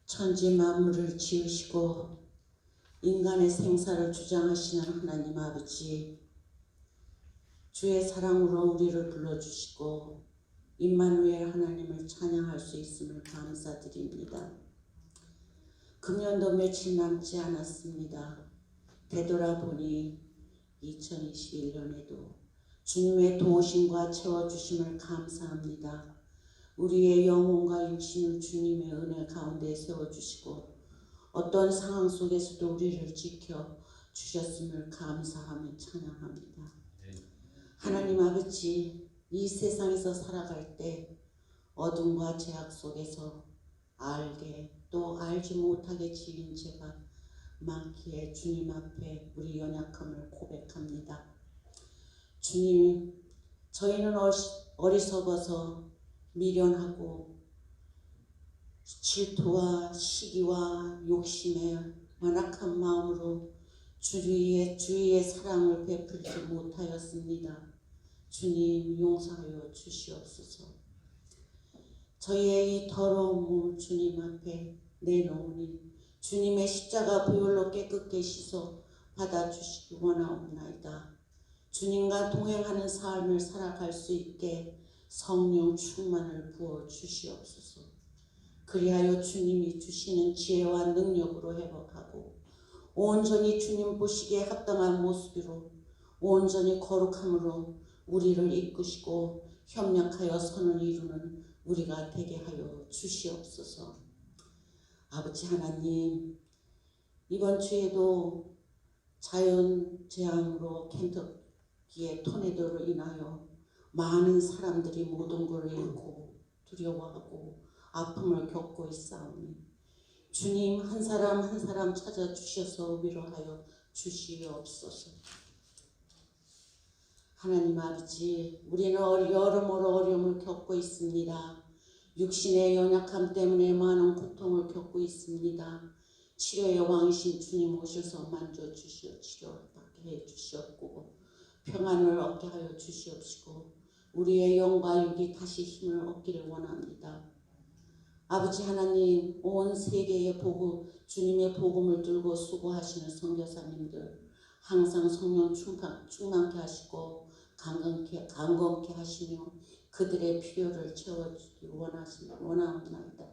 천지 만물을 지으시고 인간의 생사를 주장하시는 하나님 아버지, 주의 사랑으로 우리를 불러주시고 임마누엘 하나님을 찬양할 수 있음을 감사드립니다. 금년도 며칠 남지 않았습니다. 되돌아보니 2021년에도 주님의 도우심과 채워주심을 감사합니다. 우리의 영혼과 육신을 주님의 은혜 가운데 세워주시고 어떤 상황 속에서도 우리를 지켜 주셨음을 감사하며 찬양합니다. 하나님 아버지, 이 세상에서 살아갈 때 어둠과 죄악 속에서 알게 또 알지 못하게 지은 죄가 많기에 주님 앞에 우리 연약함을 고백합니다. 주님, 저희는 어리석어서 미련하고 질투와 시기와 욕심에 완악한 마음으로 주위의 사랑을 베풀지 못하였습니다. 주님, 용서하여 주시옵소서. 저희의 이 더러운 몸을 주님 앞에 내놓으니 주님의 십자가 보혈로 깨끗게 씻어 받아주시기 원하옵나이다. 주님과 동행하는 삶을 살아갈 수 있게 성령 충만을 부어 주시옵소서. 그리하여 주님이 주시는 지혜와 능력으로 회복하고 온전히 주님 보시기에 합당한 모습으로 온전히 거룩함으로 우리를 이끄시고 협력하여 선을 이루는 우리가 되게 하여 주시옵소서. 아버지 하나님, 이번 주에도 자연재앙으로 켄터키의 토네도로 인하여 많은 사람들이 모든 것을 잃고 두려워하고 아픔을 겪고 있사오니 주님, 한 사람 한 사람 찾아주셔서 위로하여 주시옵소서. 하나님 아버지, 우리는 여러모로 어려움을 겪고 있습니다. 육신의 연약함 때문에 많은 고통을 겪고 있습니다. 치료의 왕이신 주님 오셔서 만져주시어 치료받게 해주시옵고 평안을 얻게 하여 주시옵시고 우리의 영과 육이 다시 힘을 얻기를 원합니다. 아버지 하나님, 온 세계의 주님의 복음을 들고 수고하시는 선교사님들 항상 성령 충만케 하시고 강건케 하시며 그들의 필요를 채워주기 원하옵나이다.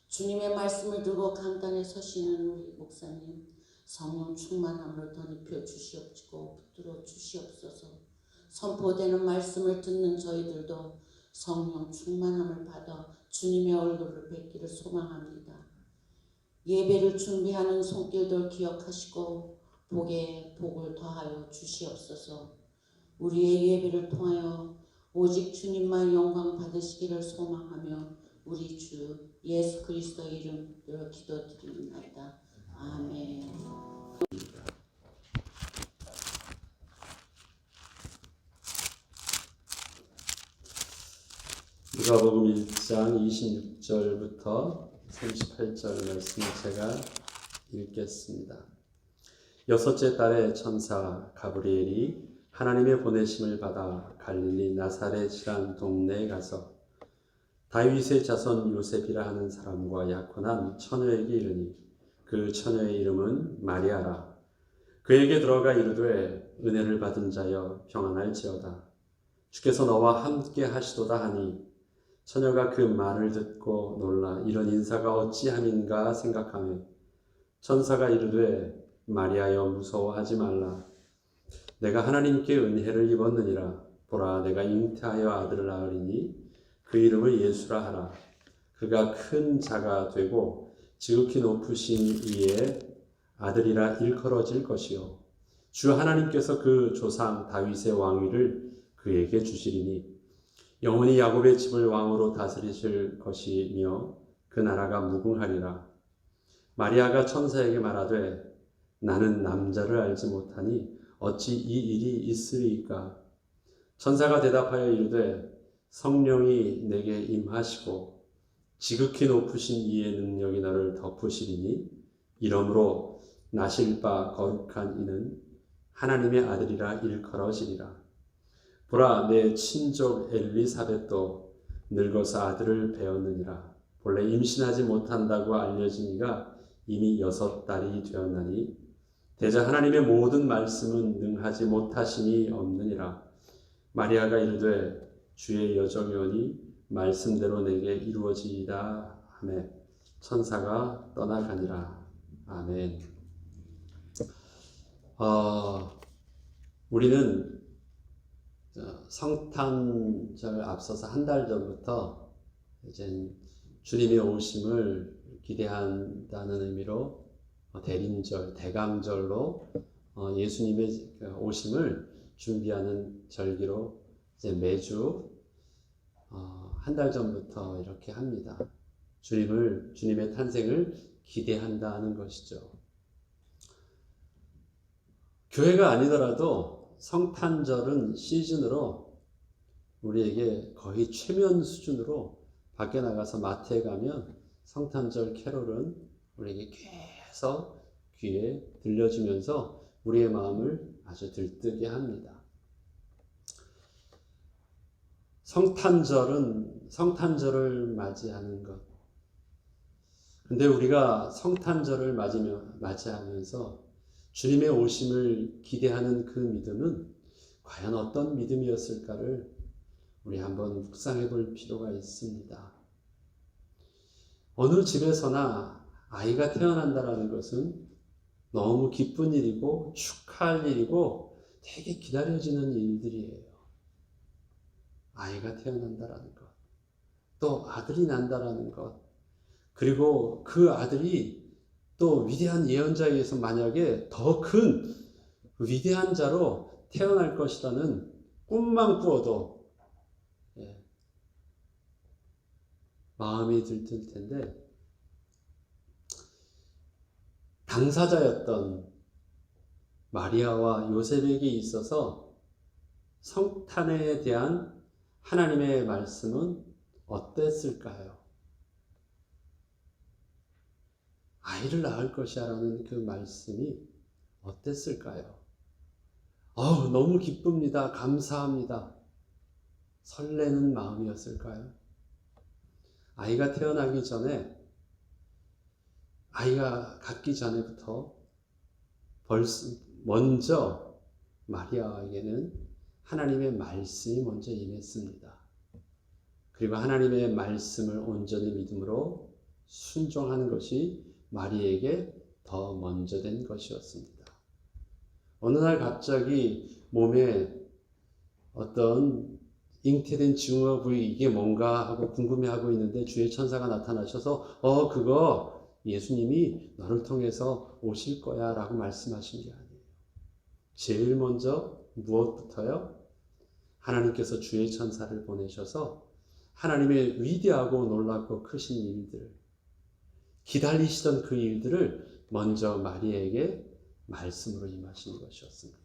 주님의 말씀을 들고 강단에 서시는 우리 목사님 성령 충만함으로 덧입혀 주시옵시고 붙들어 주시옵소서. 선포되는 말씀을 듣는 저희들도 성령 충만함을 받아 주님의 얼굴을 뵙기를 소망합니다. 예배를 준비하는 손길들 기억하시고 복에 복을 더하여 주시옵소서. 우리의 예배를 통하여 오직 주님만 영광 받으시기를 소망하며 우리 주 예수 그리스도 이름으로 기도드립니다. 아멘. 누가복음 1장 26절부터 38절 말씀을 제가 읽겠습니다. 여섯째 달에 천사 가브리엘이 하나님의 보내심을 받아 갈릴리 나사렛이란 동네에 가서 다윗의 자손 요셉이라 하는 사람과 약혼한 처녀에게 이르니 그 처녀의 이름은 마리아라. 그에게 들어가 이르되 은혜를 받은 자여 평안할지어다. 주께서 너와 함께 하시도다 하니 처녀가 그 말을 듣고 놀라 이런 인사가 어찌함인가 생각하며 천사가 이르되 마리아여 무서워하지 말라. 내가 하나님께 은혜를 입었느니라. 보라, 내가 잉태하여 아들을 낳으리니 그 이름을 예수라 하라. 그가 큰 자가 되고 지극히 높으신 이의 아들이라 일컬어질 것이요 주 하나님께서 그 조상 다윗의 왕위를 그에게 주시리니 영원히 야곱의 집을 왕으로 다스리실 것이며 그 나라가 무궁하리라. 마리아가 천사에게 말하되 나는 남자를 알지 못하니 어찌 이 일이 있으리이까. 천사가 대답하여 이르되 성령이 내게 임하시고 지극히 높으신 이의 능력이 너를 덮으시리니 이러므로 나실 바 거룩한 이는 하나님의 아들이라 일컬어지리라. 보라, 내 친족 엘리사벳도 늙어서 아들을 배었느니라. 본래 임신하지 못한다고 알려진 이가 이미 6달이 되었나니 대저 하나님의 모든 말씀은 능하지 못하심이 없느니라. 마리아가 이르되 주의 여정이오니 말씀대로 내게 이루어지이다 하매 천사가 떠나가니라. 아멘. 우리는 성탄절 앞서서 한 달 전부터 이제 주님의 오심을 기대한다는 의미로 대림절, 대강절로 예수님의 오심을 준비하는 절기로 이제 매주 한 달 전부터 이렇게 합니다. 주님의 탄생을 기대한다는 것이죠. 교회가 아니더라도 성탄절은 시즌으로 우리에게 거의 최면 수준으로 밖에 나가서 마트에 가면 성탄절 캐롤은 우리에게 계속 귀에 들려주면서 우리의 마음을 아주 들뜨게 합니다. 성탄절을 맞이하는 것. 근데 우리가 성탄절을 맞이하면서 주님의 오심을 기대하는 그 믿음은 과연 어떤 믿음이었을까를 우리 한번 묵상해 볼 필요가 있습니다. 어느 집에서나 아이가 태어난다는 것은 너무 기쁜 일이고 축하할 일이고 되게 기다려지는 일들이에요. 아이가 태어난다는 것, 또 아들이 난다는 것, 그리고 그 아들이 또 위대한 예언자에 의해서 만약에 더 큰 위대한 자로 태어날 것이라는 꿈만 꾸어도 마음이 들뜰 텐데, 당사자였던 마리아와 요셉에게 있어서 성탄에 대한 하나님의 말씀은 어땠을까요? 아이를 낳을 것이라는 그 말씀이 어땠을까요? 너무 기쁩니다. 감사합니다. 설레는 마음이었을까요? 아이가 태어나기 전에, 아이가 갖기 전에부터 먼저 마리아에게는 하나님의 말씀이 먼저 임했습니다. 그리고 하나님의 말씀을 온전히 믿음으로 순종하는 것이 마리아에게 더 먼저 된 것이었습니다. 어느 날 갑자기 몸에 어떤 잉태된 징후가 보이고 이게 뭔가 하고 궁금해하고 있는데 주의 천사가 나타나셔서 그거 예수님이 너를 통해서 오실 거야 라고 말씀하신 게 아니에요. 제일 먼저 무엇부터요? 하나님께서 주의 천사를 보내셔서 하나님의 위대하고 놀랍고 크신 일들, 기다리시던 그 일들을 먼저 마리아에게 말씀으로 임하신 것이었습니다.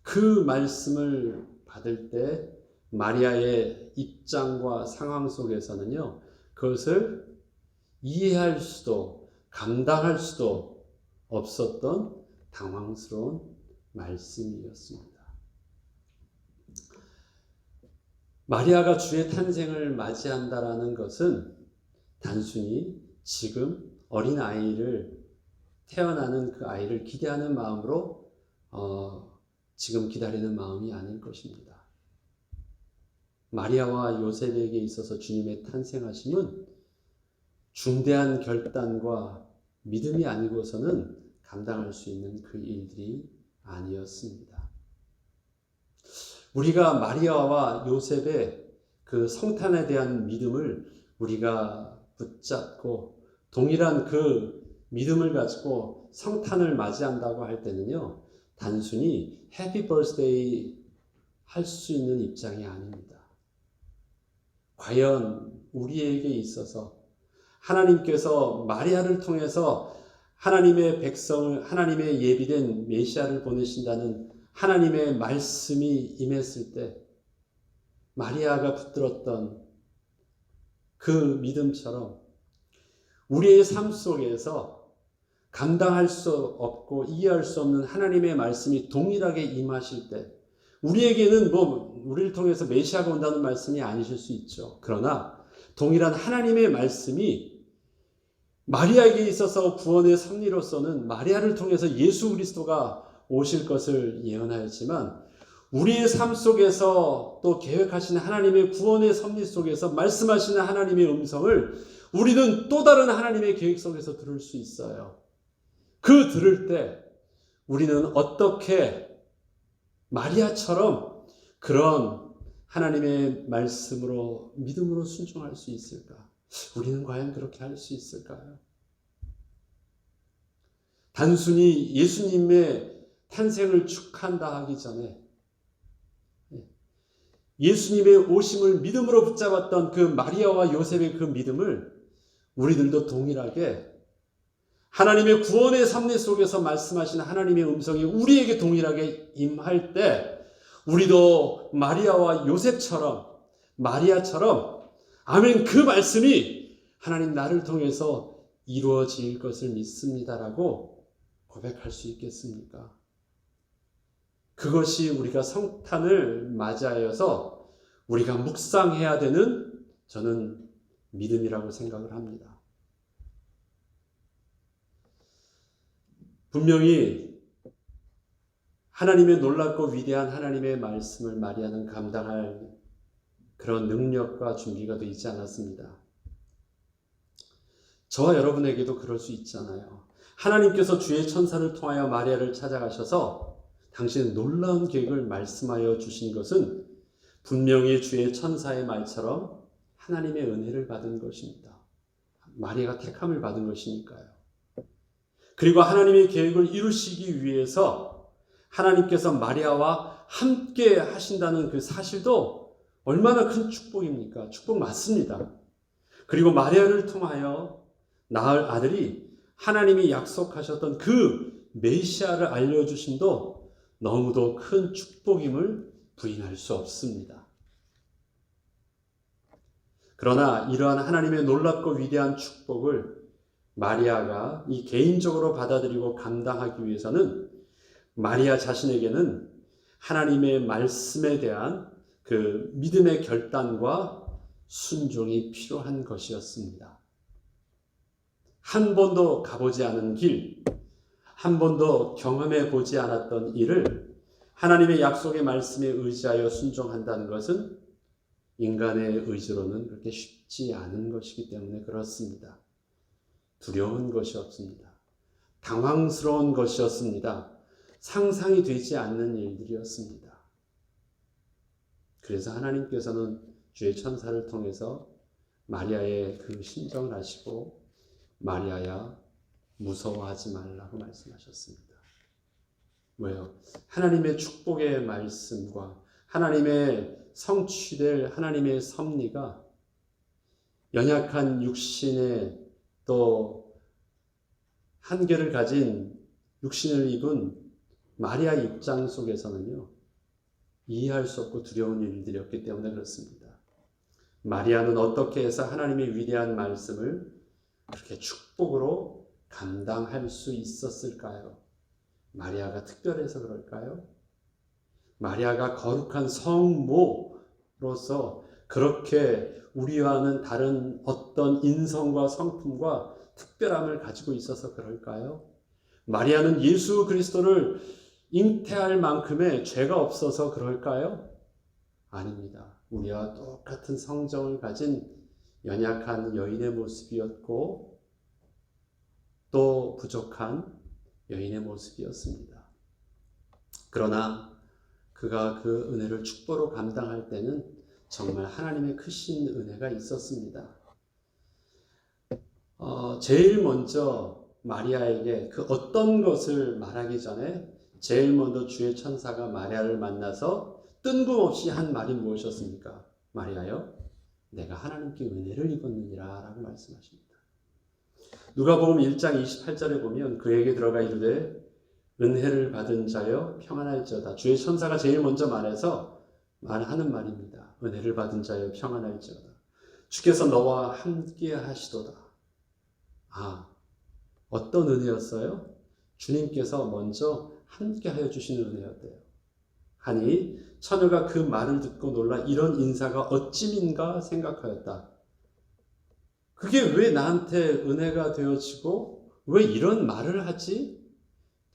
그 말씀을 받을 때 마리아의 입장과 상황 속에서는요, 그것을 이해할 수도 감당할 수도 없었던 당황스러운 말씀이었습니다. 마리아가 주의 탄생을 맞이한다라는 것은 단순히 지금 어린 아이를 태어나는 그 아이를 기대하는 마음으로 지금 기다리는 마음이 아닐 것입니다. 마리아와 요셉에게 있어서 주님의 탄생하심은 중대한 결단과 믿음이 아니고서는 감당할 수 있는 그 일들이 아니었습니다. 우리가 마리아와 요셉의 그 성탄에 대한 믿음을 우리가 붙잡고 동일한 그 믿음을 가지고 성탄을 맞이한다고 할 때는요, 단순히 해피 버스데이 할 수 있는 입장이 아닙니다. 과연 우리에게 있어서 하나님께서 마리아를 통해서 하나님의 백성을, 하나님의 예비된 메시아를 보내신다는 하나님의 말씀이 임했을 때 마리아가 붙들었던 그 믿음처럼 우리의 삶 속에서 감당할 수 없고 이해할 수 없는 하나님의 말씀이 동일하게 임하실 때, 우리에게는 우리를 통해서 메시아가 온다는 말씀이 아니실 수 있죠. 그러나 동일한 하나님의 말씀이 마리아에게 있어서 구원의 섭리로서는 마리아를 통해서 예수 그리스도가 오실 것을 예언하였지만 우리의 삶 속에서 또 계획하시는 하나님의 구원의 섭리 속에서 말씀하시는 하나님의 음성을 우리는 또 다른 하나님의 계획 속에서 들을 수 있어요. 그 들을 때 우리는 어떻게 마리아처럼 그런 하나님의 말씀으로 믿음으로 순종할 수 있을까? 우리는 과연 그렇게 할 수 있을까요? 단순히 예수님의 탄생을 축한다 하기 전에 예수님의 오심을 믿음으로 붙잡았던 그 마리아와 요셉의 그 믿음을 우리들도 동일하게 하나님의 구원의 섭리 속에서 말씀하시는 하나님의 음성이 우리에게 동일하게 임할 때 우리도 마리아와 요셉처럼 마리아처럼 아멘 그 말씀이 하나님 나를 통해서 이루어질 것을 믿습니다라고 고백할 수 있겠습니까? 그것이 우리가 성탄을 맞이하여서 우리가 묵상해야 되는 저는 믿음이라고 생각을 합니다. 분명히 하나님의 놀랍고 위대한 하나님의 말씀을 마리아는 감당할 그런 능력과 준비가 되어 있지 않았습니다. 저와 여러분에게도 그럴 수 있잖아요. 하나님께서 주의 천사를 통하여 마리아를 찾아가셔서 당신의 놀라운 계획을 말씀하여 주신 것은 분명히 주의 천사의 말처럼 하나님의 은혜를 받은 것입니다. 마리아가 택함을 받은 것이니까요. 그리고 하나님의 계획을 이루시기 위해서 하나님께서 마리아와 함께 하신다는 그 사실도 얼마나 큰 축복입니까? 축복 맞습니다. 그리고 마리아를 통하여 낳을 아들이 하나님이 약속하셨던 그 메시아를 알려주심도 너무도 큰 축복임을 부인할 수 없습니다. 그러나 이러한 하나님의 놀랍고 위대한 축복을 마리아가 이 개인적으로 받아들이고 감당하기 위해서는 마리아 자신에게는 하나님의 말씀에 대한 그 믿음의 결단과 순종이 필요한 것이었습니다. 한 번도 가보지 않은 길, 한 번도 경험해 보지 않았던 일을 하나님의 약속의 말씀에 의지하여 순종한다는 것은 인간의 의지로는 그렇게 쉽지 않은 것이기 때문에 그렇습니다. 두려운 것이었습니다. 당황스러운 것이었습니다. 상상이 되지 않는 일들이었습니다. 그래서 하나님께서는 주의 천사를 통해서 마리아의 그 심정을 아시고 마리아야 무서워하지 말라고 말씀하셨습니다. 왜요? 하나님의 축복의 말씀과 하나님의 성취될 하나님의 섭리가 연약한 육신의 또 한계를 가진 육신을 입은 마리아 입장 속에서는요, 이해할 수 없고 두려운 일들이었기 때문에 그렇습니다. 마리아는 어떻게 해서 하나님의 위대한 말씀을 그렇게 축복으로 감당할 수 있었을까요? 마리아가 특별해서 그럴까요? 마리아가 거룩한 성모로서 그렇게 우리와는 다른 어떤 인성과 성품과 특별함을 가지고 있어서 그럴까요? 마리아는 예수 그리스도를 잉태할 만큼의 죄가 없어서 그럴까요? 아닙니다. 우리와 똑같은 성정을 가진 연약한 여인의 모습이었고 또 부족한 여인의 모습이었습니다. 그러나 그가 그 은혜를 축복으로 감당할 때는 정말 하나님의 크신 은혜가 있었습니다. 제일 먼저 마리아에게 그 어떤 것을 말하기 전에 제일 먼저 주의 천사가 마리아를 만나서 뜬금없이 한 말이 무엇이었습니까? 마리아여, 내가 하나님께 은혜를 입었느니라 라고 말씀하십니다. 누가복음 1장 28절에 보면 그에게 들어가 이르되 은혜를 받은 자여 평안할지어다. 주의 천사가 제일 먼저 말하는 말입니다. 은혜를 받은 자여 평안할지어다. 주께서 너와 함께 하시도다. 어떤 은혜였어요? 주님께서 먼저 함께 하여 주시는 은혜였대요. 하니 처녀가 그 말을 듣고 놀라 이런 인사가 어찌민가 생각하였다. 그게 왜 나한테 은혜가 되어지고 왜 이런 말을 하지?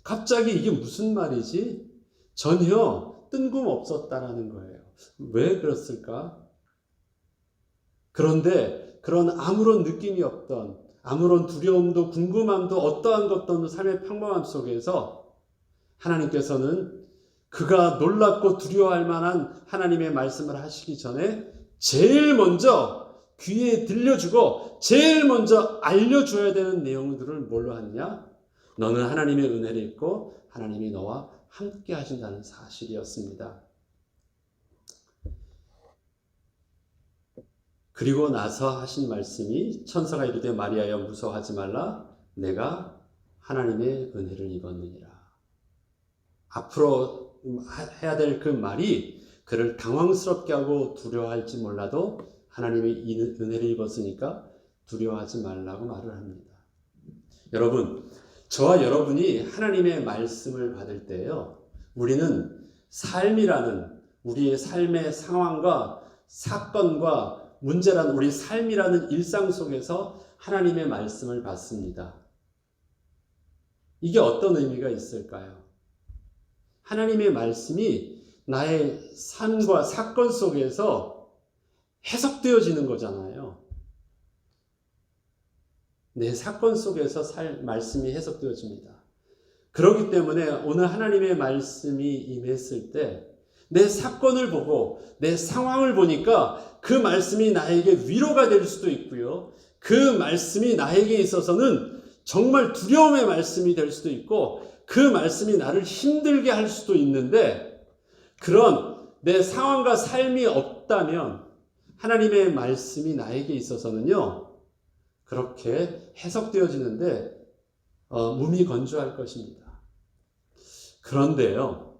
갑자기 이게 무슨 말이지? 전혀 뜬금없었다라는 거예요. 왜 그랬을까? 그런데 그런 아무런 느낌이 없던, 아무런 두려움도 궁금함도 어떠한 것도 없는 삶의 평범함 속에서 하나님께서는 그가 놀랍고 두려워할 만한 하나님의 말씀을 하시기 전에 제일 먼저 귀에 들려주고 제일 먼저 알려줘야 되는 내용들을 뭘로 하느냐? 너는 하나님의 은혜를 입고 하나님이 너와 함께 하신다는 사실이었습니다. 그리고 나서 하신 말씀이 천사가 이르되 마리아여 무서워하지 말라 내가 하나님의 은혜를 입었느니라. 앞으로 해야 될 그 말이 그를 당황스럽게 하고 두려워할지 몰라도 하나님의 은혜를 입었으니까 두려워하지 말라고 말을 합니다. 여러분, 저와 여러분이 하나님의 말씀을 받을 때요, 우리는 삶이라는 우리의 삶의 상황과 사건과 문제라는 우리 삶이라는 일상 속에서 하나님의 말씀을 받습니다. 이게 어떤 의미가 있을까요? 하나님의 말씀이 나의 삶과 사건 속에서 해석되어지는 거잖아요. 내 사건 속에서 말씀이 해석되어집니다. 그렇기 때문에 오늘 하나님의 말씀이 임했을 때 내 사건을 보고 내 상황을 보니까 그 말씀이 나에게 위로가 될 수도 있고요. 그 말씀이 나에게 있어서는 정말 두려움의 말씀이 될 수도 있고 그 말씀이 나를 힘들게 할 수도 있는데 그런 내 상황과 삶이 없다면 하나님의 말씀이 나에게 있어서는요. 그렇게 해석되어지는데 무미건조할 것입니다. 그런데요.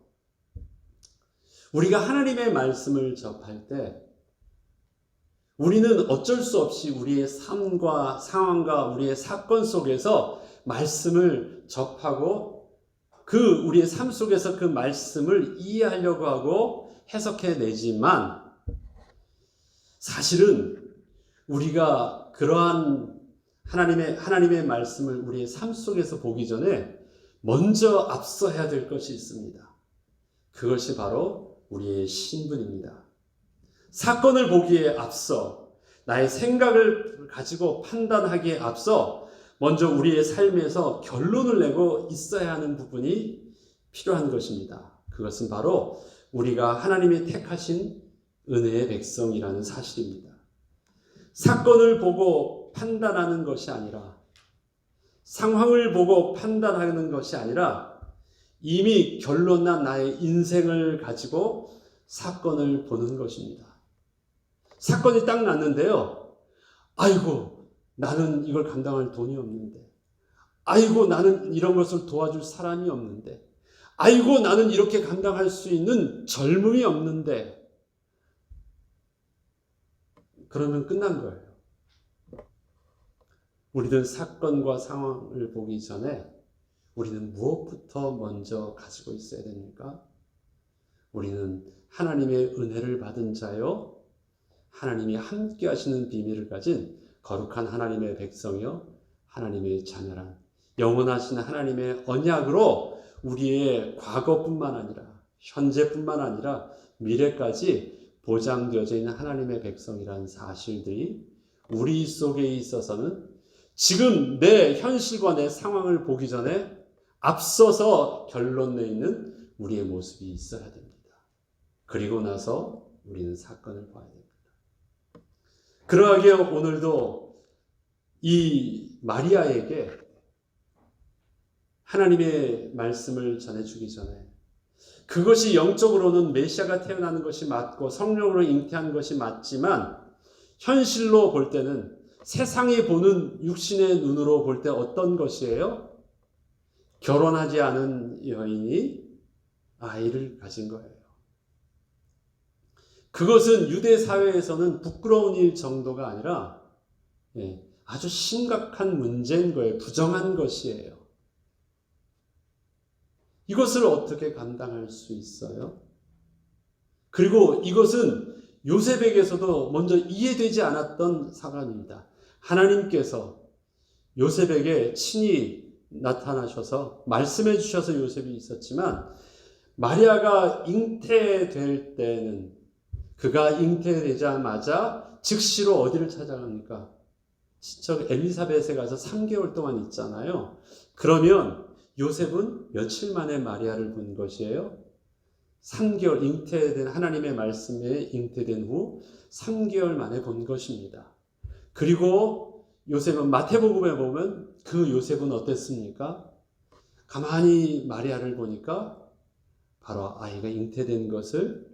우리가 하나님의 말씀을 접할 때 우리는 어쩔 수 없이 우리의 삶과 상황과 우리의 사건 속에서 말씀을 접하고 그 우리의 삶 속에서 그 말씀을 이해하려고 하고 해석해내지만 사실은 우리가 그러한 하나님의 말씀을 우리의 삶 속에서 보기 전에 먼저 앞서 해야 될 것이 있습니다. 그것이 바로 우리의 신분입니다. 사건을 보기에 앞서 나의 생각을 가지고 판단하기에 앞서 먼저 우리의 삶에서 결론을 내고 있어야 하는 부분이 필요한 것입니다. 그것은 바로 우리가 하나님이 택하신 은혜의 백성이라는 사실입니다. 사건을 보고 판단하는 것이 아니라 상황을 보고 판단하는 것이 아니라 이미 결론난 나의 인생을 가지고 사건을 보는 것입니다. 사건이 딱 났는데요. 아이고, 나는 이걸 감당할 돈이 없는데. 아이고, 나는 이런 것을 도와줄 사람이 없는데. 아이고, 나는 이렇게 감당할 수 있는 젊음이 없는데. 그러면 끝난 거예요. 우리는 사건과 상황을 보기 전에 우리는 무엇부터 먼저 가지고 있어야 됩니까? 우리는 하나님의 은혜를 받은 자요, 하나님이 함께 하시는 비밀을 가진 거룩한 하나님의 백성이요, 하나님의 자녀란 영원하신 하나님의 언약으로 우리의 과거뿐만 아니라 현재뿐만 아니라 미래까지 보장되어져 있는 하나님의 백성이라는 사실들이 우리 속에 있어서는 지금 내 현실과 내 상황을 보기 전에 앞서서 결론 내있는 우리의 모습이 있어야 됩니다. 그리고 나서 우리는 사건을 봐야 됩니다. 그러하기에 오늘도 이 마리아에게 하나님의 말씀을 전해주기 전에 그것이 영적으로는 메시아가 태어나는 것이 맞고 성령으로 잉태한 것이 맞지만 현실로 볼 때는 세상이 보는 육신의 눈으로 볼 때 어떤 것이에요? 결혼하지 않은 여인이 아이를 가진 거예요. 그것은 유대 사회에서는 부끄러운 일 정도가 아니라 아주 심각한 문제인 거예요. 부정한 것이에요. 이것을 어떻게 감당할 수 있어요? 그리고 이것은 요셉에게서도 먼저 이해되지 않았던 사건입니다. 하나님께서 요셉에게 친히 나타나셔서 말씀해 주셔서 요셉이 있었지만 마리아가 잉태될 때는 그가 잉태되자마자 즉시로 어디를 찾아갑니까? 친척 엘리사벳에 가서 3개월 동안 있잖아요. 그러면 요셉은 며칠 만에 마리아를 본 것이에요? 3개월 잉태된 하나님의 말씀에 잉태된 후 3개월 만에 본 것입니다. 그리고 요셉은 마태복음에 보면 그 요셉은 어땠습니까? 가만히 마리아를 보니까 바로 아이가 잉태된 것을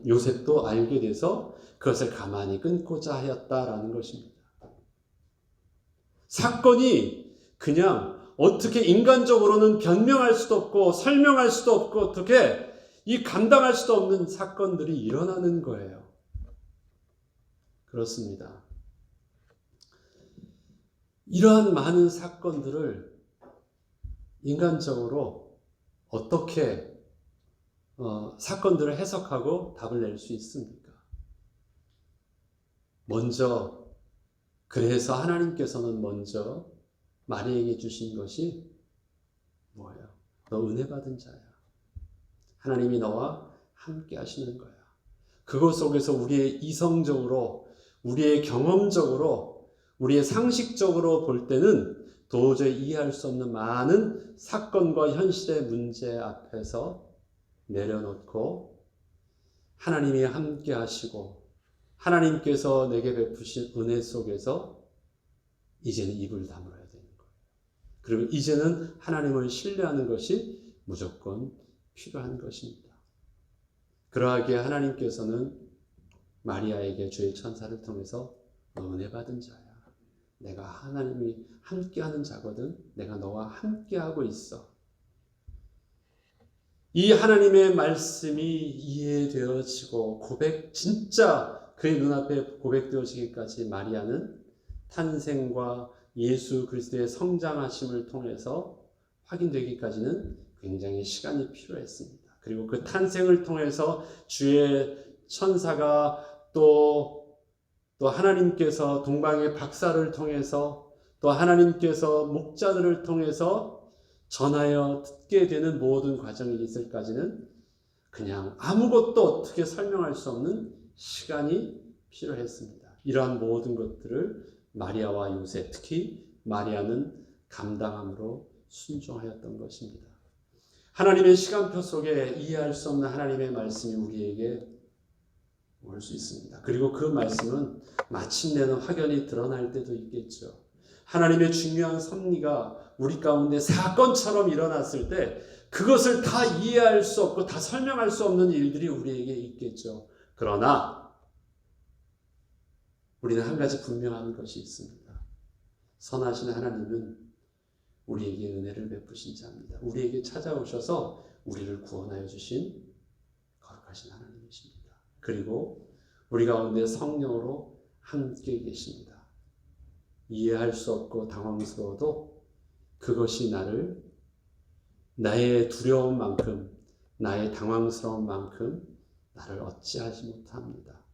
요셉도 알게 돼서 그것을 가만히 끊고자 하였다라는 것입니다. 사건이 그냥 어떻게 인간적으로는 변명할 수도 없고 설명할 수도 없고 어떻게 이 감당할 수도 없는 사건들이 일어나는 거예요. 그렇습니다. 이러한 많은 사건들을 인간적으로 어떻게 사건들을 해석하고 답을 낼 수 있습니까? 먼저 그래서 하나님께서는 먼저 마리아에게 주신 것이 뭐예요? 너 은혜 받은 자야. 하나님이 너와 함께 하시는 거야. 그것 속에서 우리의 이성적으로, 우리의 경험적으로, 우리의 상식적으로 볼 때는 도저히 이해할 수 없는 많은 사건과 현실의 문제 앞에서 내려놓고 하나님이 함께 하시고 하나님께서 내게 베푸신 은혜 속에서 이제는 입을 다물어야 되는 거예요. 그리고 이제는 하나님을 신뢰하는 것이 무조건 필요한 것입니다. 그러하기에 하나님께서는 마리아에게 주의 천사를 통해서 너 은혜 받은 자야. 내가 하나님이 함께하는 자거든. 내가 너와 함께하고 있어. 이 하나님의 말씀이 이해되어지고 진짜 그의 눈앞에 고백되어지기까지 마리아는 탄생과 예수 그리스도의 성장하심을 통해서 확인되기까지는 굉장히 시간이 필요했습니다. 그리고 그 탄생을 통해서 주의 천사가 또 하나님께서 동방의 박사를 통해서 또 하나님께서 목자들을 통해서 전하여 듣게 되는 모든 과정이 있을까지는 그냥 아무것도 어떻게 설명할 수 없는 시간이 필요했습니다. 이러한 모든 것들을 마리아와 요셉, 특히 마리아는 감당함으로 순종하였던 것입니다. 하나님의 시간표 속에 이해할 수 없는 하나님의 말씀이 우리에게 올 수 있습니다. 그리고 그 말씀은 마침내는 확연히 드러날 때도 있겠죠. 하나님의 중요한 섭리가 우리 가운데 사건처럼 일어났을 때 그것을 다 이해할 수 없고 다 설명할 수 없는 일들이 우리에게 있겠죠. 그러나 우리는 한 가지 분명한 것이 있습니다. 선하신 하나님은 우리에게 은혜를 베푸신 자입니다. 우리에게 찾아오셔서 우리를 구원하여 주신 거룩하신 하나님이십니다. 그리고 우리 가운데 성령으로 함께 계십니다. 이해할 수 없고 당황스러워도 그것이 나의 두려운 만큼, 나의 당황스러운 만큼 나를 어찌하지 못합니다.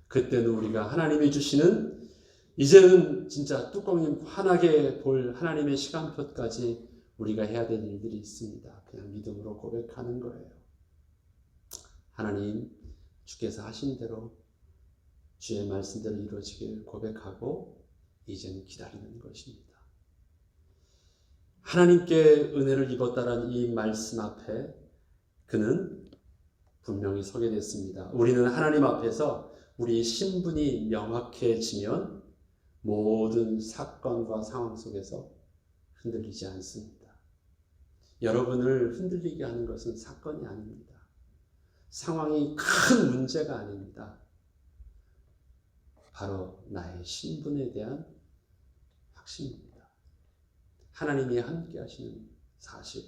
그때는 우리가 하나님이 주시는 이제는 진짜 뚜껑이 환하게 볼 하나님의 시간표까지 우리가 해야 될 일들이 있습니다. 그냥 믿음으로 고백하는 거예요. 하나님, 주께서 하신 대로 주의 말씀대로 이루어지길 고백하고 이제는 기다리는 것입니다. 하나님께 은혜를 입었다라는 이 말씀 앞에 그는 분명히 서게 됐습니다. 우리는 하나님 앞에서 우리의 신분이 명확해지면 모든 사건과 상황 속에서 흔들리지 않습니다. 여러분을 흔들리게 하는 것은 사건이 아닙니다. 상황이 큰 문제가 아닙니다. 바로 나의 신분에 대한 확신입니다. 하나님이 함께 하시는 사실.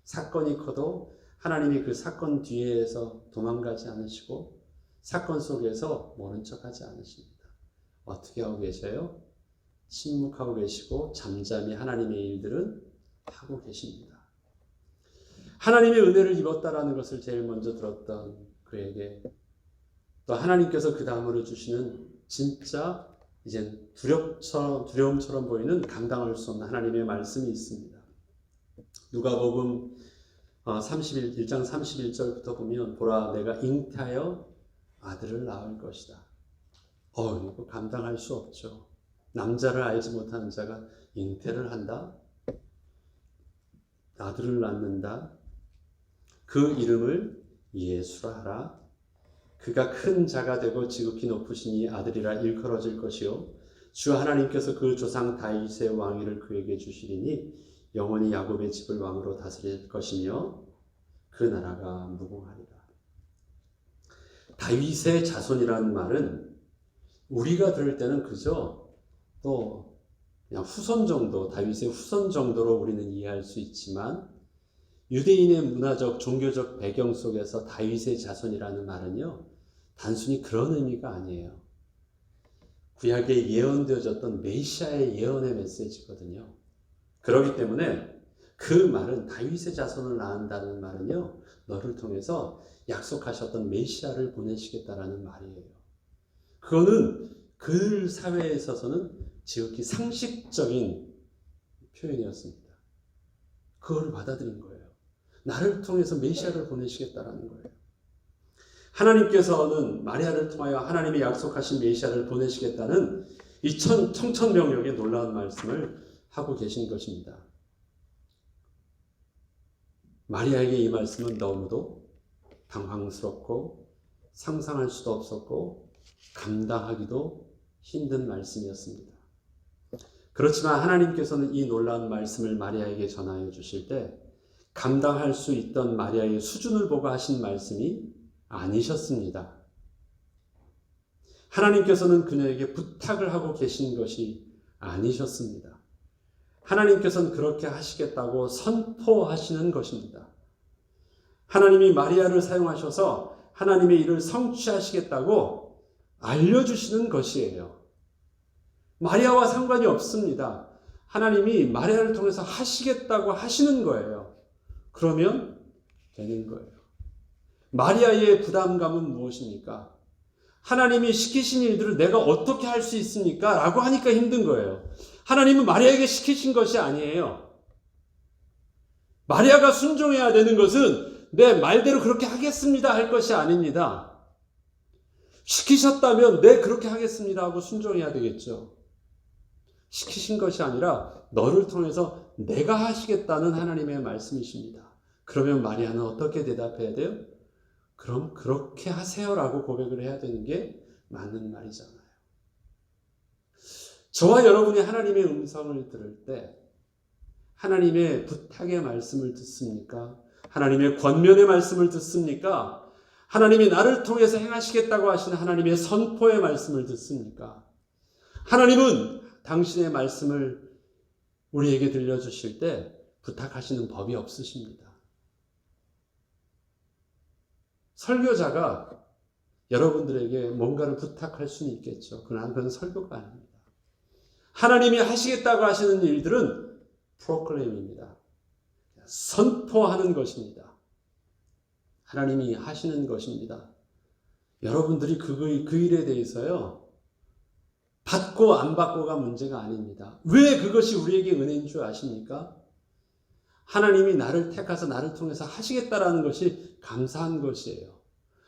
사건이 커도 하나님이 그 사건 뒤에서 도망가지 않으시고 사건 속에서 모른 척하지 않으십니다. 어떻게 하고 계세요? 침묵하고 계시고 잠잠히 하나님의 일들은 하고 계십니다. 하나님의 은혜를 입었다라는 것을 제일 먼저 들었던 그에게 또 하나님께서 그 다음으로 주시는 진짜 이젠 두려움처럼 보이는 감당할 수 없는 하나님의 말씀이 있습니다. 누가복음 1장 31절부터 보면 보라 내가 잉태하여 아들을 낳을 것이다. 이거 감당할 수 없죠. 남자를 알지 못하는 자가 잉태를 한다. 아들을 낳는다. 그 이름을 예수라 하라. 그가 큰 자가 되고 지극히 높으시니 아들이라 일컬어질 것이요 주 하나님께서 그 조상 다윗의 왕위를 그에게 주시리니 영원히 야곱의 집을 왕으로 다스릴 것이며 그 나라가 무궁하리라. 다윗의 자손이라는 말은 우리가 들을 때는 그저 또 그냥 후손 정도, 다윗의 후손 정도로 우리는 이해할 수 있지만 유대인의 문화적, 종교적 배경 속에서 다윗의 자손이라는 말은요, 단순히 그런 의미가 아니에요. 구약에 예언되어졌던 메시아의 예언의 메시지거든요. 그렇기 때문에 그 말은 다윗의 자손을 낳는다는 말은요, 너를 통해서 약속하셨던 메시아를 보내시겠다라는 말이에요. 그거는 그 사회에 있어서는 지극히 상식적인 표현이었습니다. 그걸 받아들인 거예요. 나를 통해서 메시아를 보내시겠다라는 거예요. 하나님께서는 마리아를 통하여 하나님이 약속하신 메시아를 보내시겠다는 이 청천벽력의 놀라운 말씀을 하고 계신 것입니다. 마리아에게 이 말씀은 너무도 당황스럽고 상상할 수도 없었고 감당하기도 힘든 말씀이었습니다. 그렇지만 하나님께서는 이 놀라운 말씀을 마리아에게 전하여 주실 때 감당할 수 있던 마리아의 수준을 보고 하신 말씀이 아니셨습니다. 하나님께서는 그녀에게 부탁을 하고 계신 것이 아니셨습니다. 하나님께서는 그렇게 하시겠다고 선포하시는 것입니다. 하나님이 마리아를 사용하셔서 하나님의 일을 성취하시겠다고 알려주시는 것이에요. 마리아와 상관이 없습니다. 하나님이 마리아를 통해서 하시겠다고 하시는 거예요. 그러면 되는 거예요. 마리아의 부담감은 무엇입니까? 하나님이 시키신 일들을 내가 어떻게 할 수 있습니까? 라고 하니까 힘든 거예요. 하나님은 마리아에게 시키신 것이 아니에요. 마리아가 순종해야 되는 것은 내 말대로 그렇게 하겠습니다 할 것이 아닙니다. 시키셨다면 네 그렇게 하겠습니다 하고 순종해야 되겠죠. 시키신 것이 아니라 너를 통해서 내가 하시겠다는 하나님의 말씀이십니다. 그러면 마리아는 어떻게 대답해야 돼요? 그럼 그렇게 하세요라고 고백을 해야 되는 게 맞는 말이잖아요. 저와 여러분이 하나님의 음성을 들을 때 하나님의 부탁의 말씀을 듣습니까? 하나님의 권면의 말씀을 듣습니까? 하나님이 나를 통해서 행하시겠다고 하시는 하나님의 선포의 말씀을 듣습니까? 하나님은 당신의 말씀을 우리에게 들려주실 때 부탁하시는 법이 없으십니다. 설교자가 여러분들에게 뭔가를 부탁할 수는 있겠죠. 그러나 그건 설교가 아닙니다. 하나님이 하시겠다고 하시는 일들은 프로클레임입니다. 선포하는 것입니다. 하나님이 하시는 것입니다. 여러분들이 그 일에 대해서요, 받고 안 받고가 문제가 아닙니다. 왜 그것이 우리에게 은혜인 줄 아십니까? 하나님이 나를 택하서 나를 통해서 하시겠다라는 것이 감사한 것이에요.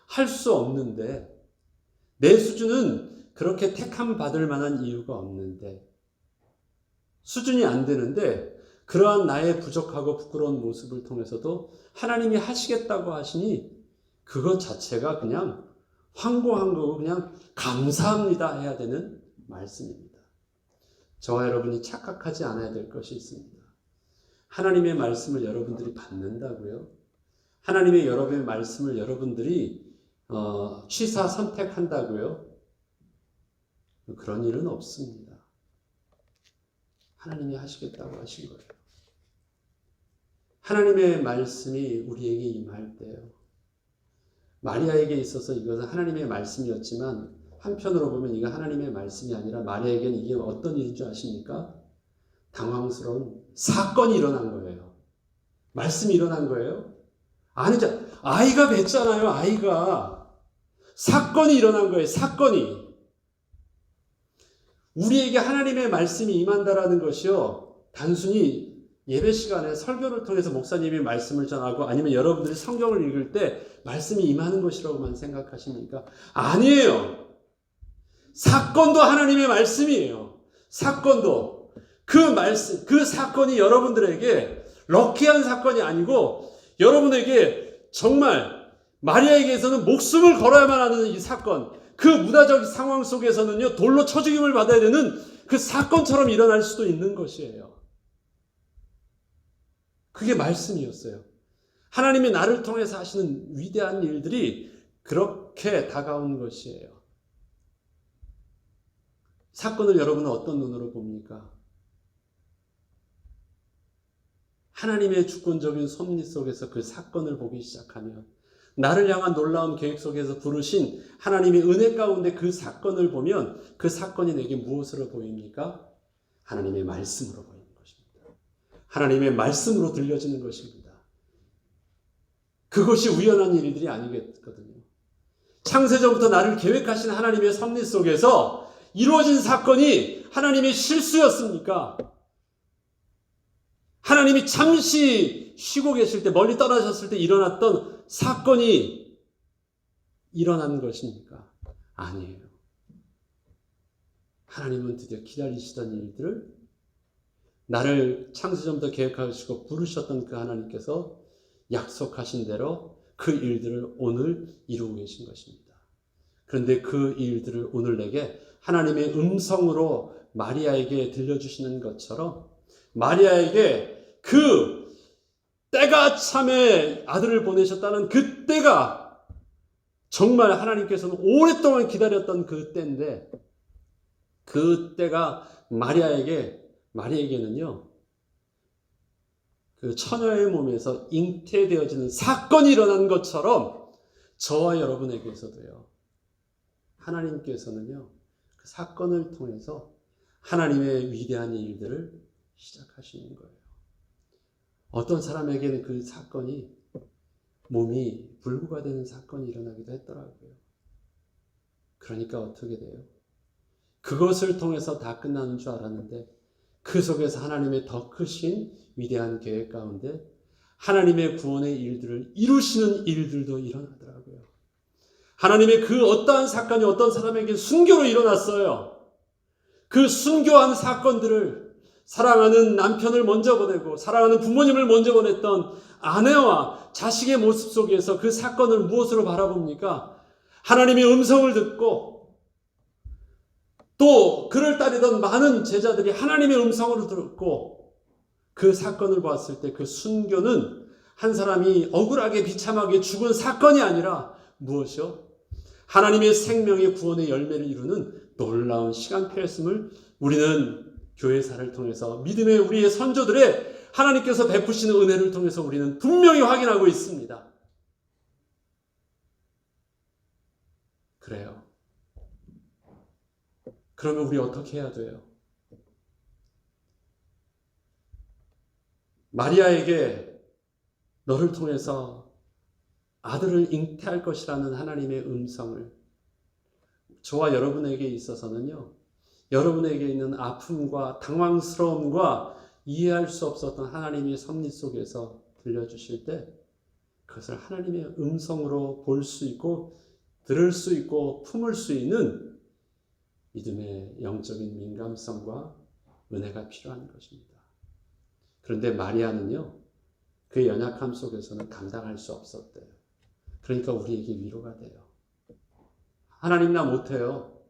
할 수 없는데, 내 수준은 그렇게 택함 받을 만한 이유가 없는데, 수준이 안 되는데, 그러한 나의 부족하고 부끄러운 모습을 통해서도 하나님이 하시겠다고 하시니, 그것 자체가 그냥 황고한 거고 그냥 감사합니다 해야 되는 말씀입니다. 저와 여러분이 착각하지 않아야 될 것이 있습니다. 하나님의 말씀을 여러분들이 받는다고요? 하나님의 여러분의 말씀을 여러분들이 취사 선택한다고요? 그런 일은 없습니다. 하나님이 하시겠다고 하신 거예요. 하나님의 말씀이 우리에게 임할 때요. 마리아에게 있어서 이것은 하나님의 말씀이었지만 한편으로 보면 이거 하나님의 말씀이 아니라 마리아에게는 이게 어떤 일인 줄 아십니까? 당황스러운 사건이 일어난 거예요. 말씀이 일어난 거예요? 아니죠. 아이가 뵀잖아요. 아이가. 사건이 일어난 거예요. 사건이. 우리에게 하나님의 말씀이 임한다라는 것이요, 단순히 예배 시간에 설교를 통해서 목사님이 말씀을 전하고 아니면 여러분들이 성경을 읽을 때 말씀이 임하는 것이라고만 생각하십니까? 아니에요. 사건도 하나님의 말씀이에요. 사건도. 그 말씀, 그 사건이 여러분들에게 럭키한 사건이 아니고 여러분에게 정말 마리아에게서는 목숨을 걸어야만 하는 이 사건, 그 문화적 상황 속에서는요, 돌로 쳐 죽임을 받아야 되는 그 사건처럼 일어날 수도 있는 것이에요. 그게 말씀이었어요. 하나님이 나를 통해서 하시는 위대한 일들이 그렇게 다가온 것이에요. 사건을 여러분은 어떤 눈으로 봅니까? 하나님의 주권적인 섭리 속에서 그 사건을 보기 시작하면, 나를 향한 놀라운 계획 속에서 부르신 하나님의 은혜 가운데 그 사건을 보면 그 사건이 내게 무엇으로 보입니까? 하나님의 말씀으로 보이는 것입니다. 하나님의 말씀으로 들려지는 것입니다. 그것이 우연한 일들이 아니겠거든요. 창세전부터 나를 계획하신 하나님의 섭리 속에서 이루어진 사건이 하나님의 실수였습니까? 하나님이 잠시 쉬고 계실 때, 멀리 떠나셨을 때 일어났던 사건이 일어난 것입니까? 아니에요. 하나님은 드디어 기다리시던 일들을, 나를 창세전부터 계획하시고 부르셨던 그 하나님께서 약속하신 대로 그 일들을 오늘 이루고 계신 것입니다. 그런데 그 일들을 오늘 내게 하나님의 음성으로 마리아에게 들려주시는 것처럼, 마리아에게 그 때가 참에 아들을 보내셨다는 그 때가 정말 하나님께서는 오랫동안 기다렸던 그 때인데, 그 때가 마리아에게는요, 그 처녀의 몸에서 잉태되어지는 사건이 일어난 것처럼 저와 여러분에게서도요, 하나님께서는요, 그 사건을 통해서 하나님의 위대한 일들을 시작하시는 거예요. 어떤 사람에게는 그 사건이 몸이 불구가 되는 사건이 일어나기도 했더라고요. 그러니까 어떻게 돼요? 그것을 통해서 다 끝나는 줄 알았는데 그 속에서 하나님의 더 크신 위대한 계획 가운데 하나님의 구원의 일들을 이루시는 일들도 일어나더라고요. 하나님의 그 어떠한 사건이 어떤 사람에게 순교로 일어났어요. 그 순교한 사건들을 사랑하는 남편을 먼저 보내고 사랑하는 부모님을 먼저 보냈던 아내와 자식의 모습 속에서 그 사건을 무엇으로 바라봅니까? 하나님의 음성을 듣고 또 그를 따르던 많은 제자들이 하나님의 음성을 듣고 그 사건을 봤을 때 그 순교는 한 사람이 억울하게 비참하게 죽은 사건이 아니라 무엇이요? 하나님의 생명의 구원의 열매를 이루는 놀라운 시간표였음을 우리는 교회사를 통해서 믿음의 우리의 선조들의 하나님께서 베푸시는 은혜를 통해서 우리는 분명히 확인하고 있습니다. 그래요. 그러면 우리 어떻게 해야 돼요? 마리아에게 너를 통해서 아들을 잉태할 것이라는 하나님의 음성을 저와 여러분에게 있어서는요, 여러분에게 있는 아픔과 당황스러움과 이해할 수 없었던 하나님의 섭리 속에서 들려주실 때 그것을 하나님의 음성으로 볼 수 있고 들을 수 있고 품을 수 있는 믿음의 영적인 민감성과 은혜가 필요한 것입니다. 그런데 마리아는요, 그 연약함 속에서는 감당할 수 없었대요. 그러니까 우리에게 위로가 돼요. 하나님 나 못해요.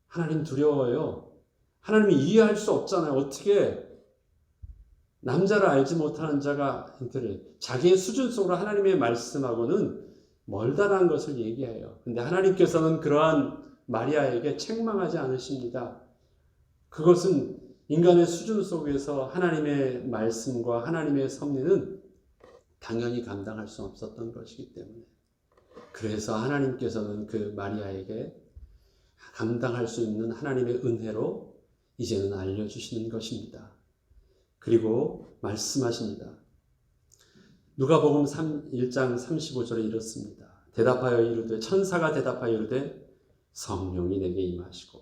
하나님 두려워요. 하나님이 이해할 수 없잖아요. 어떻게 남자를 알지 못하는 자가 자기의 수준 속으로 하나님의 말씀하고는 멀다라는 것을 얘기해요. 근데 하나님께서는 그러한 마리아에게 책망하지 않으십니다. 그것은 인간의 수준 속에서 하나님의 말씀과 하나님의 섭리는 당연히 감당할 수 없었던 것이기 때문에, 그래서 하나님께서는 그 마리아에게 감당할 수 있는 하나님의 은혜로 이제는 알려주시는 것입니다. 그리고 말씀하십니다. 누가복음 1장 35절에 이렇습니다. 대답하여 이르되, 천사가 대답하여 이르되 성령이 내게 임하시고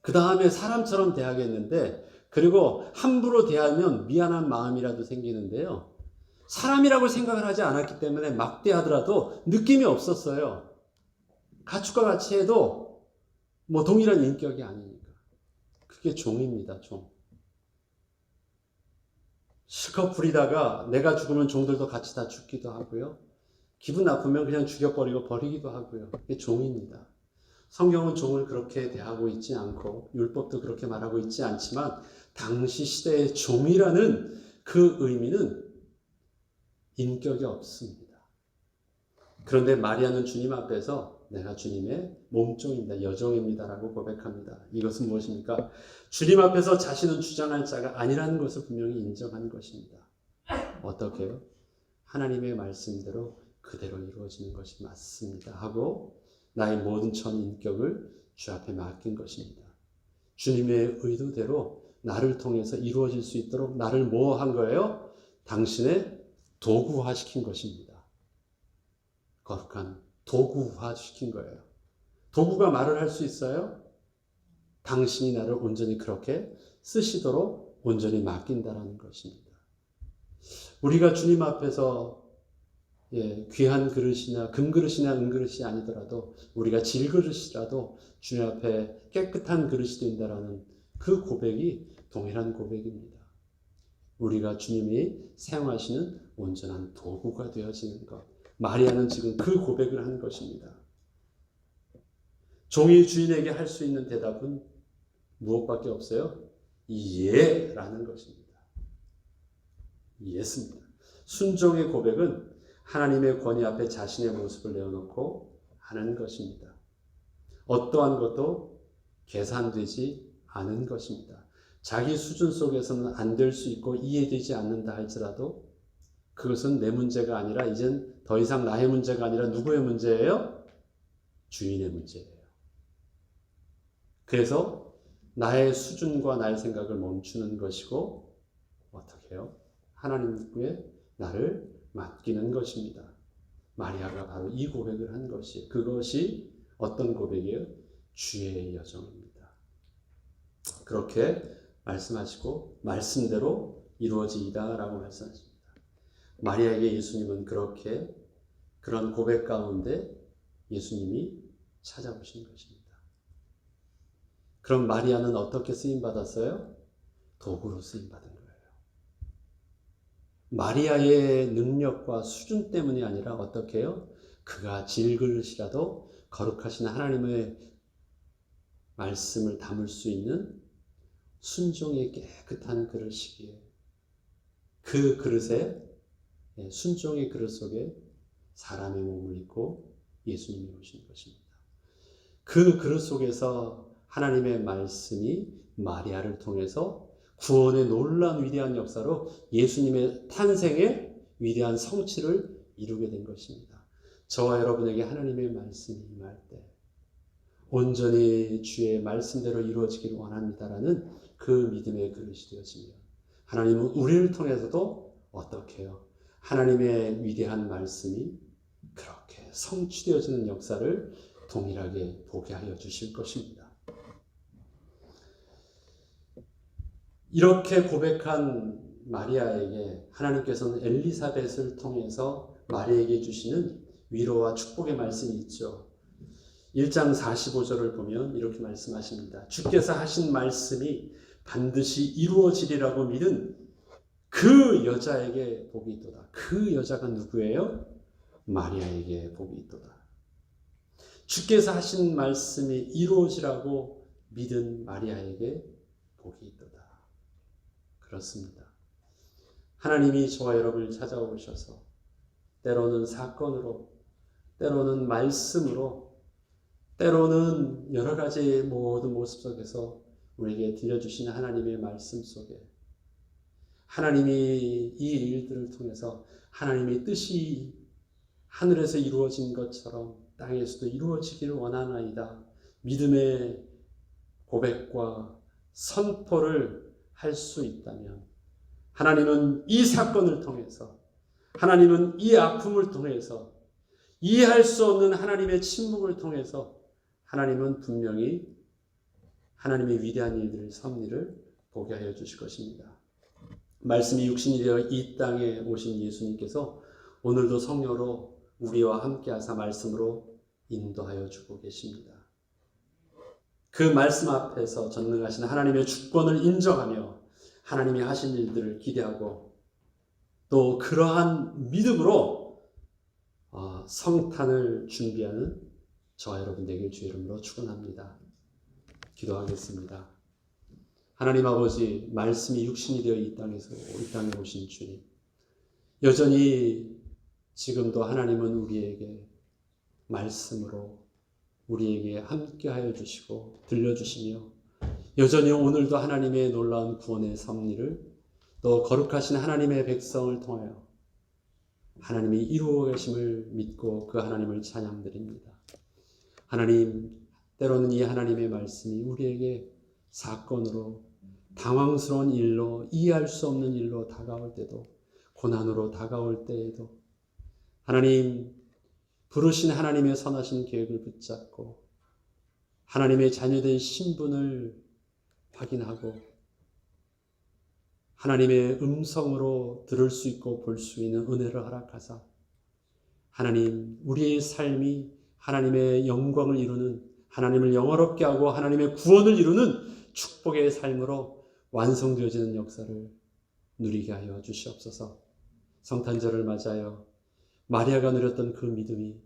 그 다음에 사람처럼 대하겠는데, 그리고 함부로 대하면 미안한 마음이라도 생기는데요. 사람이라고 생각을 하지 않았기 때문에 막 대하더라도 느낌이 없었어요. 가축과 같이 해도 뭐 동일한 인격이 아니니까. 그게 종입니다, 종. 실컷 부리다가 내가 죽으면 종들도 같이 다 죽기도 하고요. 기분 나쁘면 그냥 죽여버리고 버리기도 하고요. 그게 종입니다. 성경은 종을 그렇게 대하고 있지 않고 율법도 그렇게 말하고 있지 않지만 당시 시대의 종이라는 그 의미는 인격이 없습니다. 그런데 마리아는 주님 앞에서 내가 주님의 몸종입니다. 여종입니다. 라고 고백합니다. 이것은 무엇입니까? 주님 앞에서 자신은 주장할 자가 아니라는 것을 분명히 인정한 것입니다. 어떻게요? 하나님의 말씀대로 그대로 이루어지는 것이 맞습니다. 하고 나의 모든 전 인격을 주 앞에 맡긴 것입니다. 주님의 의도대로 나를 통해서 이루어질 수 있도록 나를 뭐 한 거예요? 당신의 도구화 시킨 것입니다. 거룩한 도구화 시킨 거예요. 도구가 말을 할 수 있어요? 당신이 나를 온전히 그렇게 쓰시도록 온전히 맡긴다라는 것입니다. 우리가 주님 앞에서 귀한 그릇이나 금그릇이나 은그릇이 아니더라도 우리가 질그릇이라도 주님 앞에 깨끗한 그릇이 된다라는 그 고백이 동일한 고백입니다. 우리가 주님이 사용하시는 온전한 도구가 되어지는 것. 마리아는 지금 그 고백을 한 것입니다. 종이 주인에게 할 수 있는 대답은 무엇밖에 없어요? 예라는 것입니다. 예습니다. 순종의 고백은 하나님의 권위 앞에 자신의 모습을 내어놓고 하는 것입니다. 어떠한 것도 계산되지 않은 것입니다. 자기 수준 속에서는 안 될 수 있고 이해되지 않는다 할지라도 그것은 내 문제가 아니라 이젠 더 이상 나의 문제가 아니라 누구의 문제예요? 주인의 문제예요. 그래서 나의 수준과 나의 생각을 멈추는 것이고 어떻게 해요? 하나님께 나를 맡기는 것입니다. 마리아가 바로 이 고백을 한 것이 그것이 어떤 고백이에요? 주의 여정입니다. 그렇게 말씀하시고 말씀대로 이루어지이다 라고 말씀하십니다. 마리아에게 예수님은 그렇게 그런 고백 가운데 예수님이 찾아오신 것입니다. 그럼 마리아는 어떻게 쓰임받았어요? 도구로 쓰임받은 거예요. 마리아의 능력과 수준 때문이 아니라 어떻게 해요? 그가 질그릇이라도 거룩하신 하나님의 말씀을 담을 수 있는 순종의 깨끗한 그릇이기에 그 그릇에 순종의 그릇 속에 사람의 몸을 입고 예수님이 오신 것입니다. 그 그릇 속에서 하나님의 말씀이 마리아를 통해서 구원의 놀라운 위대한 역사로 예수님의 탄생의 위대한 성취를 이루게 된 것입니다. 저와 여러분에게 하나님의 말씀이 임할 때 온전히 주의 말씀대로 이루어지기를 원합니다라는 그 믿음의 그릇이 되어지면 하나님은 우리를 통해서도 어떻게 해요? 하나님의 위대한 말씀이 그렇게 성취되어지는 역사를 동일하게 보게 하여 주실 것입니다. 이렇게 고백한 마리아에게 하나님께서는 엘리사벳을 통해서 마리아에게 주시는 위로와 축복의 말씀이 있죠. 1장 45절을 보면 이렇게 말씀하십니다. 주께서 하신 말씀이 반드시 이루어지리라고 믿은 그 여자에게 복이 있도다. 그 여자가 누구예요? 마리아에게 복이 있도다. 주께서 하신 말씀이 이루어지라고 믿은 마리아에게 복이 있도다. 그렇습니다. 하나님이 저와 여러분을 찾아오셔서 때로는 사건으로, 때로는 말씀으로, 때로는 여러 가지 모든 모습 속에서 우리에게 들려주시는 하나님의 말씀 속에 하나님이 이 일들을 통해서 하나님의 뜻이 하늘에서 이루어진 것처럼 땅에서도 이루어지기를 원하나이다. 믿음의 고백과 선포를 할 수 있다면 하나님은 이 사건을 통해서 하나님은 이 아픔을 통해서 이해할 수 없는 하나님의 침묵을 통해서 하나님은 분명히 하나님의 위대한 일들을 섭리를 보게 하여 주실 것입니다. 말씀이 육신이 되어 이 땅에 오신 예수님께서 오늘도 성령으로 우리와 함께 하사 말씀으로 인도하여 주고 계십니다. 그 말씀 앞에서 전능하신 하나님의 주권을 인정하며 하나님이 하신 일들을 기대하고 또 그러한 믿음으로 성탄을 준비하는 저와 여러분 되길 주의 이름으로 축원합니다. 기도하겠습니다. 하나님 아버지, 말씀이 육신이 되어 이 땅에 오신 주님, 여전히 지금도 하나님은 우리에게 말씀으로 우리에게 함께하여 주시고 들려주시며 여전히 오늘도 하나님의 놀라운 구원의 섭리를 또 거룩하신 하나님의 백성을 통하여 하나님이 이루어 계심을 믿고 그 하나님을 찬양드립니다. 하나님, 때로는 이 하나님의 말씀이 우리에게 사건으로 당황스러운 일로 이해할 수 없는 일로 다가올 때도 고난으로 다가올 때에도 하나님 부르신 하나님의 선하신 계획을 붙잡고 하나님의 자녀된 신분을 확인하고 하나님의 음성으로 들을 수 있고 볼 수 있는 은혜를 허락하사 하나님 우리의 삶이 하나님의 영광을 이루는 하나님을 영화롭게 하고 하나님의 구원을 이루는 축복의 삶으로 완성되어지는 역사를 누리게 하여 주시옵소서. 성탄절을 맞아요 마리아가 누렸던 그 믿음이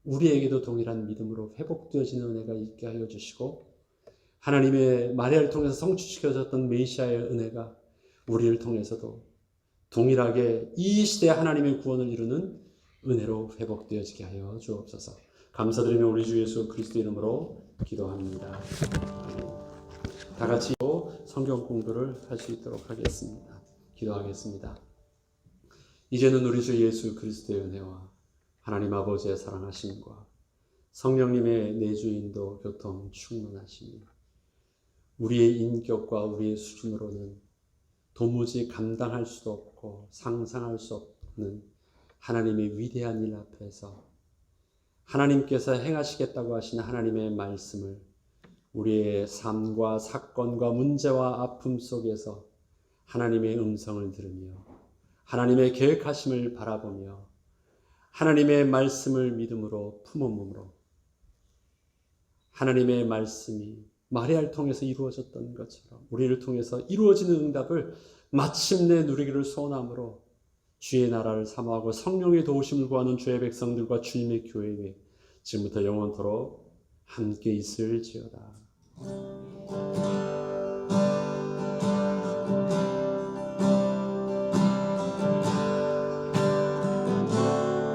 우리에게도 동일한 믿음으로 회복되어지는 은혜가 있게 하여 주시고 하나님의 마리아를 통해서 성취시켜졌던 메시아의 은혜가 우리를 통해서도 동일하게 이 시대에 하나님의 구원을 이루는 은혜로 회복되어지게 하여 주옵소서. 감사드리며 우리 주 예수 그리스도 이름으로 기도합니다. 다 같이 성경 공부를 할 수 있도록 하겠습니다. 기도하겠습니다. 이제는 우리 주 예수 그리스도의 은혜와 하나님 아버지의 사랑하심과 성령님의 내주인도 교통 충만하심이 우리의 인격과 우리의 수준으로는 도무지 감당할 수도 없고 상상할 수 없는 하나님의 위대한 일 앞에서 하나님께서 행하시겠다고 하신 하나님의 말씀을 우리의 삶과 사건과 문제와 아픔 속에서 하나님의 음성을 들으며 하나님의 계획하심을 바라보며 하나님의 말씀을 믿음으로 품음으로 하나님의 말씀이 마리아를 통해서 이루어졌던 것처럼 우리를 통해서 이루어지는 응답을 마침내 누리기를 소원함으로 주의 나라를 사모하고 성령의 도우심을 구하는 주의 백성들과 주님의 교회에 지금부터 영원토록 함께 있을지어다.